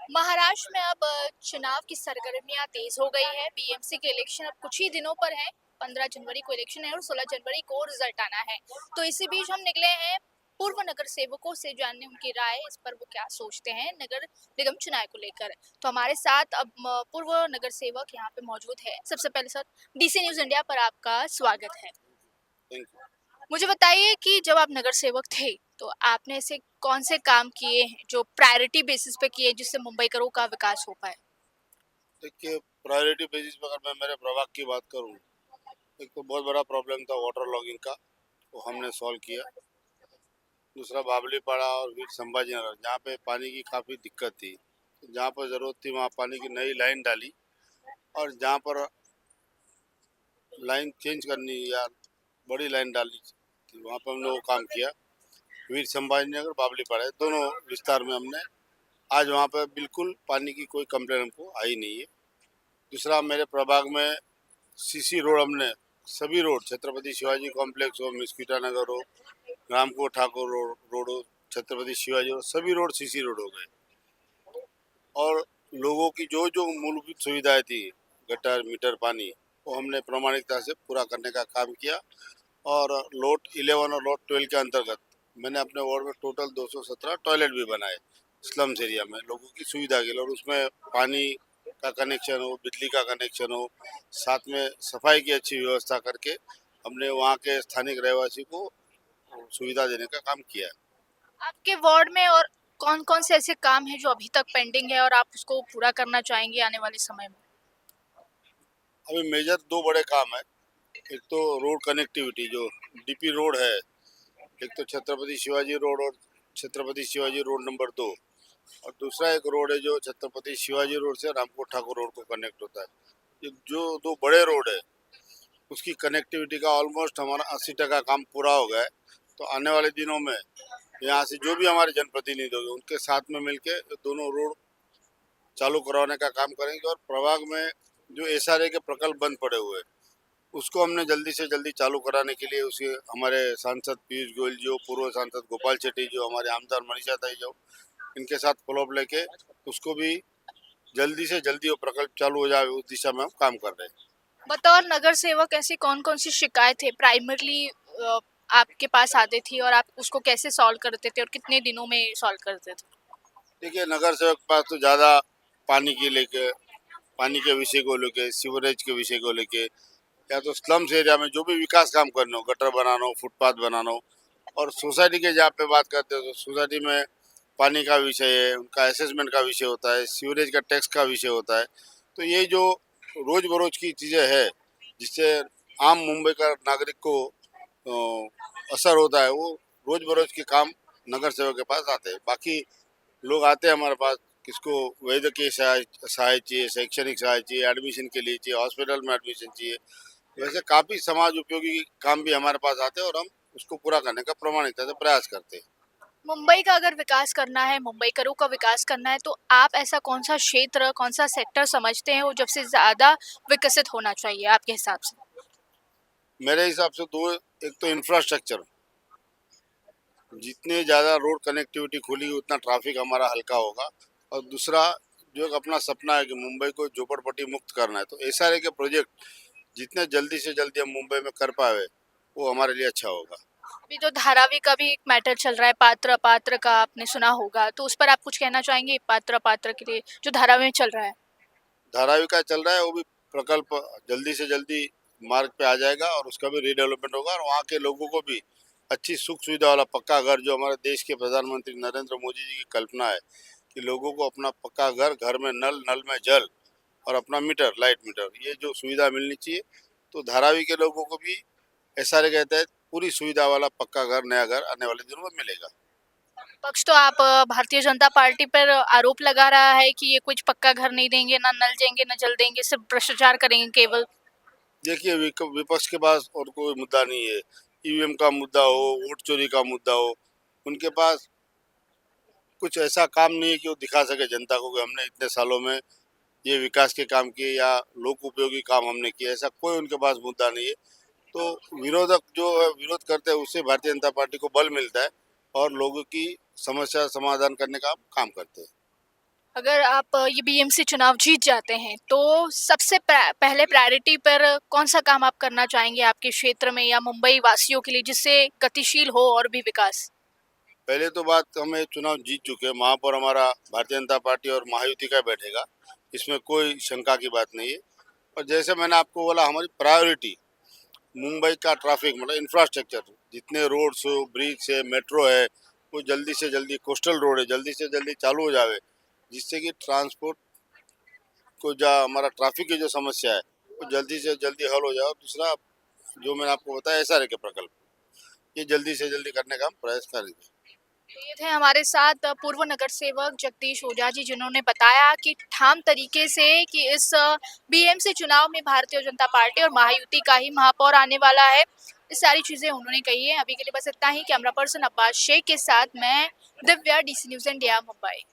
महाराष्ट्र में अब चुनाव की सरगर्मियां तेज हो गई है। बीएमसी के इलेक्शन अब कुछ ही दिनों पर है। 15 जनवरी को इलेक्शन है और 16 जनवरी को रिजल्ट आना है। तो इसी बीच हम निकले हैं पूर्व नगर सेवकों से जानने उनकी राय, इस पर वो क्या सोचते हैं नगर निगम चुनाव को लेकर। तो हमारे साथ अब पूर्व नगर सेवक यहाँ पे मौजूद है। सबसे पहले सर, डीसी न्यूज इंडिया पर आपका स्वागत है। Thank you. मुझे बताइए कि जब आप नगर सेवक थे तो आपने ऐसे कौन से काम किए हैं जो प्रायोरिटी बेसिस पे किए जिससे मुंबई करों का विकास हो पाए। देखिए, प्रायोरिटी बेसिस पर अगर मैं मेरे प्रभाग की बात करूं, एक तो बहुत बड़ा प्रॉब्लम था वाटर लॉगिंग का, वो हमने सॉल्व किया। दूसरा बावलीपाड़ा और वीर संभाजी नगर, जहाँ पे पानी की काफ़ी दिक्कत थी, तो जहाँ पर ज़रूरत थी वहाँ पानी की नई लाइन डाली। और जहाँ पर लाइन चेंज करनी या बड़ी लाइन डालनी थी वहाँ पर हमने वो काम किया। वीर संभाजी नगर बावलीपाड़ा दोनों विस्तार में हमने आज वहाँ पर बिल्कुल पानी की कोई कंप्लेन हमको आई नहीं है। दूसरा, मेरे प्रभाग में सीसी रोड हमने सभी रोड, छत्रपति शिवाजी कॉम्प्लेक्स हो, मिस्कीटा नगर हो, रामको ठाकुर रोड हो, छत्रपति शिवाजी रोड, सभी रोड सीसी रोड हो गए। और लोगों की जो जो मूलभूत सुविधाएं थी, गटर मीटर पानी, वो हमने प्रामाणिकता से पूरा करने का काम किया। और लॉट 11 और लॉट 12 के अंतर्गत मैंने अपने वार्ड में टोटल 217 टॉयलेट भी बनाए स्लम्स एरिया में लोगों की सुविधा के लिए। और उसमें पानी का कनेक्शन हो, बिजली का कनेक्शन हो, साथ में सफाई की अच्छी व्यवस्था करके हमने वहाँ के स्थानिक रहवासी को सुविधा देने का काम किया है। आपके वार्ड में और कौन कौन से ऐसे काम हैं जो अभी तक पेंडिंग है और आप उसको पूरा करना चाहेंगे आने वाले समय में। अभी मेजर दो बड़े काम है। एक तो रोड कनेक्टिविटी, जो डीपी रोड है, एक तो छत्रपति शिवाजी रोड और छत्रपति शिवाजी रोड नंबर 2, और दूसरा एक रोड है जो छत्रपति शिवाजी रोड से रामकोट ठाकुर रोड को कनेक्ट होता है। ये जो दो बड़े रोड है, उसकी कनेक्टिविटी का ऑलमोस्ट हमारा 80% काम पूरा हो गया है। तो आने वाले दिनों में यहाँ से जो भी हमारे जनप्रतिनिधि होंगे उनके साथ में मिलके दोनों रोड चालू करवाने का काम करेंगे। और प्रभाग में जो एसआरए के प्रकल्प बंद पड़े हुए हैं, उसको हमने जल्दी से जल्दी चालू कराने के लिए उसे हमारे सांसद पीयूष गोयल जी, पूर्व सांसद गोपाल शेट्टी जो, हमारे आमदार मनीषा ताई जो, इनके साथ फॉलोअप लेके उसको भी जल्दी से जल्दी वो प्रकल्प चालू हो जाए, उस दिशा में हम काम कर रहे हैं। बतौर नगर सेवक ऐसी कौन कौन सी शिकायतें प्राइमरली आपके पास आती थी और आप उसको कैसे सॉल्व करते थे और कितने दिनों में सॉल्व करते थे। देखिए, नगर सेवक के पास तो ज़्यादा पानी के लेके, पानी के विषय को लेके, सीवरेज के विषय को लेके, या तो स्लम्स एरिया में जो भी विकास काम करना हो, गटर बनाना हो, फुटपाथ बनाना हो, और सोसाइटी के जहाँ पे बात करते हो तो सोसाइटी में पानी का विषय है, उनका असेसमेंट का विषय होता है, सीवरेज का टैक्स का विषय होता है। तो ये जो रोज बरोज की चीज़ें है, जिससे आम मुंबई का नागरिक को असर होता है, वो रोज बरोज के काम नगर सेवक के पास आते हैं। बाकी लोग आते हैं हमारे पास, किसको वैद्यकीय सहाय चाहिए, शैक्षणिक सहाय चाहिए, एडमिशन के लिए चाहिए, हॉस्पिटल में एडमिशन चाहिए। वैसे काफ़ी समाज उपयोगी काम भी हमारे पास आते हैं और हम उसको पूरा करने का प्रामाणिकता से प्रयास करते हैं। मुंबई का अगर विकास करना है, मुंबई करों का विकास करना है तो आप ऐसा कौन सा क्षेत्र, कौन सा सेक्टर समझते हैं वो जब से ज्यादा विकसित होना चाहिए आपके हिसाब से। मेरे हिसाब से दो, एक तो इंफ्रास्ट्रक्चर, जितने ज़्यादा रोड कनेक्टिविटी खुली उतना ट्रैफिक हमारा हल्का होगा। और दूसरा, जो एक अपना सपना है कि मुंबई को झोपड़पट्टी मुक्त करना है, तो एसआरए के प्रोजेक्ट जितने जल्दी से जल्दी हम मुंबई में कर पाए वो हमारे लिए अच्छा होगा। अभी जो धारावी का भी एक मैटर चल रहा है, पात्र अपात्र का आपने सुना होगा, तो उस पर आप कुछ कहना चाहेंगे। पात्र अपात्र के लिए जो धारावी में चल रहा है। धारावी का चल रहा है, वो भी प्रकल्प जल्दी से जल्दी मार्ग पे आ जाएगा और उसका भी रीडेवलपमेंट होगा। और वहाँ के लोगों को भी अच्छी सुख सुविधा वाला पक्का घर, जो हमारे देश के प्रधानमंत्री नरेंद्र मोदी जी की कल्पना है कि लोगों को अपना पक्का घर, घर में नल, नल में जल, और अपना मीटर, लाइट मीटर, ये जो सुविधा मिलनी चाहिए। तो धारावी के लोगों को भी एसआरए के तहत पूरी सुविधा वाला पक्का घर, नया घर आने वाले दिनों में मिलेगा। पक्ष तो आप भारतीय जनता पार्टी पर आरोप लगा रहा है कि ये कुछ पक्का घर नहीं देंगे, ना नल देंगे, ना जल देंगे, सिर्फ भ्रष्टाचार करेंगे केवल। देखिए, विपक्ष के पास और कोई मुद्दा नहीं है। ईवीएम का मुद्दा हो, वोट चोरी का मुद्दा हो, उनके पास कुछ ऐसा काम नहीं है कि वो दिखा सके जनता को कि हमने इतने सालों में ये विकास के काम किए या लोक उपयोगी काम हमने किए। ऐसा कोई उनके पास मुद्दा नहीं है। तो विरोधक जो है विरोध करते हैं, उससे भारतीय जनता पार्टी को बल मिलता है और लोगों की समस्या समाधान करने का काम करते हैं। अगर आप ये बीएमसी चुनाव जीत जाते हैं, तो सबसे पहले प्रायोरिटी पर कौन-सा काम आप करना चाहेंगे आपके क्षेत्र में या मुंबई वासियों के लिए जिससे गतिशील हो और भी विकास? पहले तो बात हमें चुनाव जीत चुके हैं, वहाँ पर हमारा भारतीय जनता पार्टी और महायुति का बैठेगा, इसमें कोई शंका की बात नहीं है। और जैसे मैंने आपको बोला, हमारी प्रायोरिटी मुंबई का ट्रैफिक मतलब इंफ्रास्ट्रक्चर, जितने रोड्स हो, ब्रिज है, मेट्रो है, वो जल्दी से जल्दी, कोस्टल रोड है, जल्दी से जल्दी चालू हो जावे, जिससे कि ट्रांसपोर्ट को जो हमारा ट्रैफिक की जो समस्या है वो जल्दी से जल्दी हल हो जाए। और दूसरा, जो मैंने आपको बताया एसआरए के प्रकल्प, ये जल्दी से जल्दी करने का हम प्रयास करेंगे। तो ये थे हमारे साथ पूर्व नगर सेवक जगदीश ओझा जी, जिन्होंने बताया कि ठाम तरीके से कि इस बीएमसी चुनाव में भारतीय जनता पार्टी और महायुति का ही महापौर आने वाला है। ये सारी चीजें उन्होंने कही है। अभी के लिए बस इतना ही। कैमरा पर्सन अब्बास शेख के साथ मैं Divya, DC news India, Mumbai.